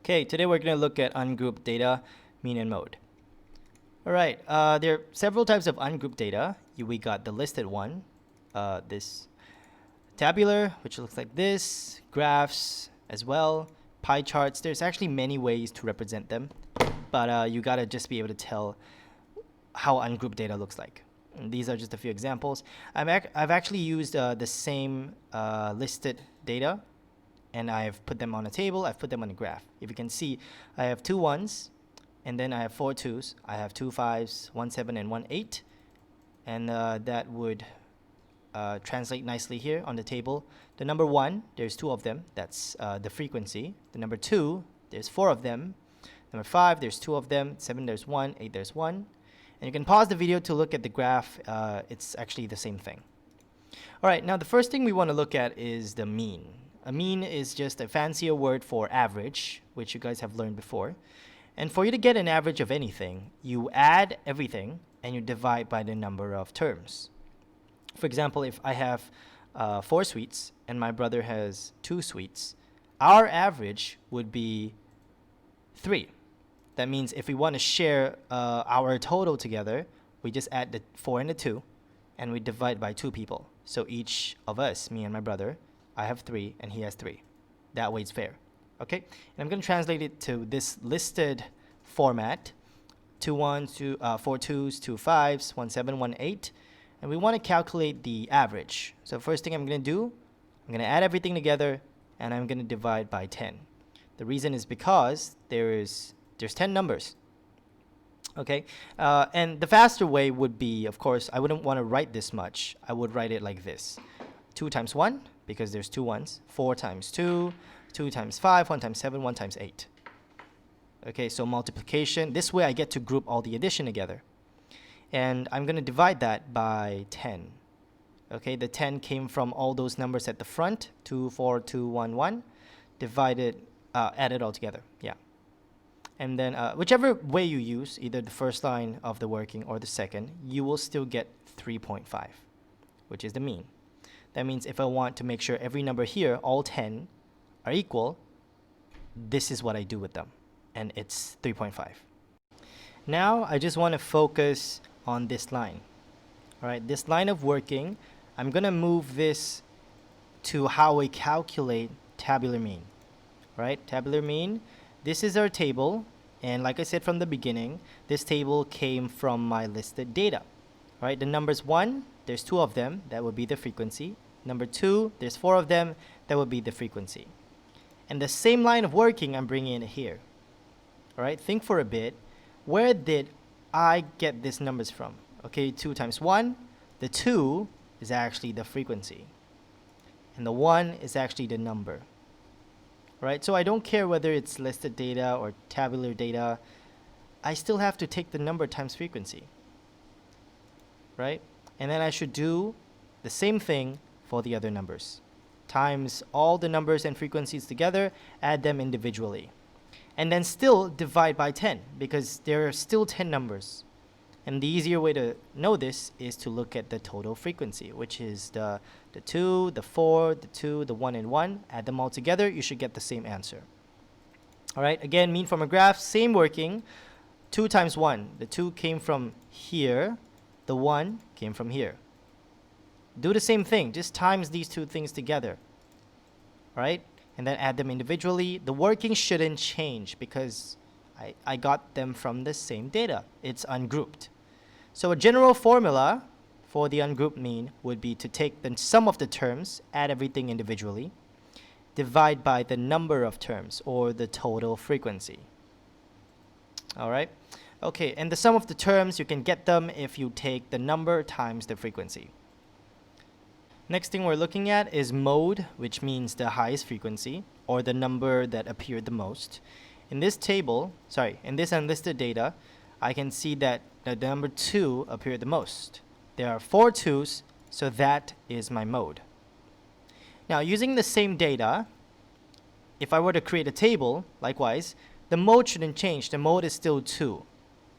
Okay, today we're going to look at ungrouped data, mean and mode. Alright, there are several types of ungrouped data. We got the listed one, this tabular, which looks like this, graphs as well, pie charts. There's actually many ways to represent them, but you gotta just be able to tell how ungrouped data looks like. And these are just a few examples. I've actually used the same listed data, and I've put them on a table, I've put them on a graph. If you can see, I have 2 1s, and then I have 4 2s, I have 2 5s, 1 7, and 1 8, and that would translate nicely here on the table. The number 1, there's 2 of them, that's the frequency. The number 2, there's 4 of them. Number 5, there's 2 of them. 7, there's 1. 8, there's 1. And you can pause the video to look at the graph. It's actually the same thing. Alright, now the first thing we want to look at is the mean. A mean is just a fancier word for average, which you guys have learned before. And for you to get an average of anything, you add everything and you divide by the number of terms. For example, if I have 4 sweets and my brother has 2 sweets, our average would be 3. That means if we want to share our total together, we just add the 4 and the 2 and we divide by 2 people. So each of us, me and my brother, I have 3 and he has 3. That way it's fair. Okay? And I'm going to translate it to this listed format. 2 1s, 4 2s, 2 5s, 1 7, 1 8. And we want to calculate the average. So first thing I'm going to do, I'm going to add everything together and I'm going to divide by 10. The reason is because there's 10 numbers. Okay? And the faster way would be, of course, I wouldn't want to write this much. I would write it like this. 2 times 1, because there's 2 1s. 4 times 2, 2 times 5, 1 times 7, 1 times 8. Okay, so multiplication. This way I get to group all the addition together. And I'm going to divide that by 10. Okay, the 10 came from all those numbers at the front. 2, 4, 2, 1, 1. Divided, added all together. Yeah. And then whichever way you use, either the first line of the working or the second, you will still get 3.5, which is the mean. That means if I want to make sure every number here, all 10, are equal, this is what I do with them. And it's 3.5. Now, I just want to focus on this line. All right, this line of working, I'm going to move this to how we calculate tabular mean. Right, tabular mean. This is our table. And like I said from the beginning, this table came from my listed data. Right, the numbers 1, there's 2 of them. That would be the frequency. Number 2, there's 4 of them. That would be the frequency. And the same line of working, I'm bringing it here. All right, think for a bit. Where did I get these numbers from? Okay, 2 times 1. The 2 is actually the frequency. And the 1 is actually the number. All right, so I don't care whether it's listed data or tabular data. I still have to take the number times frequency. Right? And then I should do the same thing for the other numbers. Times all the numbers and frequencies together, add them individually. And then still divide by 10 because there are still 10 numbers. And the easier way to know this is to look at the total frequency, which is the 2, the 4, the 2, the 1, and 1. Add them all together, you should get the same answer. All right, again, mean from a graph, same working. 2 times 1. The 2 came from here. The 1 came from here. Do the same thing, just times these two things together. Right? And then add them individually. The working shouldn't change because I got them from the same data. It's ungrouped. So a general formula for the ungrouped mean would be to take the sum of the terms, add everything individually, divide by the number of terms or the total frequency. All right? Okay, and the sum of the terms, you can get them if you take the number times the frequency. Next thing we're looking at is mode, which means the highest frequency or the number that appeared the most. In this table, in this unlisted data, I can see that the number 2 appeared the most. There are 4 2s, so that is my mode. Now, using the same data, if I were to create a table, likewise, the mode shouldn't change. The mode is still 2.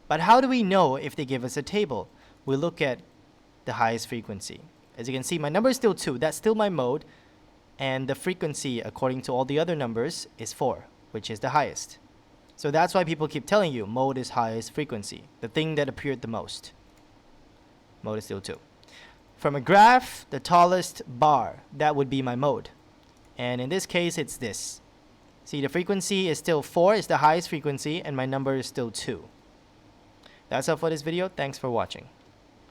But how do we know if they give us a table? We look at the highest frequency. As you can see, my number is still 2. That's still my mode. And the frequency, according to all the other numbers, is 4. which is the highest. So that's why people keep telling you mode is highest frequency, the thing that appeared the most. Mode is still 2. From a graph, the tallest bar, that would be my mode. And in this case, it's this. See, the frequency is still 4, is the highest frequency, and my number is still 2. That's all for this video. Thanks for watching.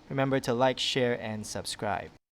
Remember to like, share, and subscribe.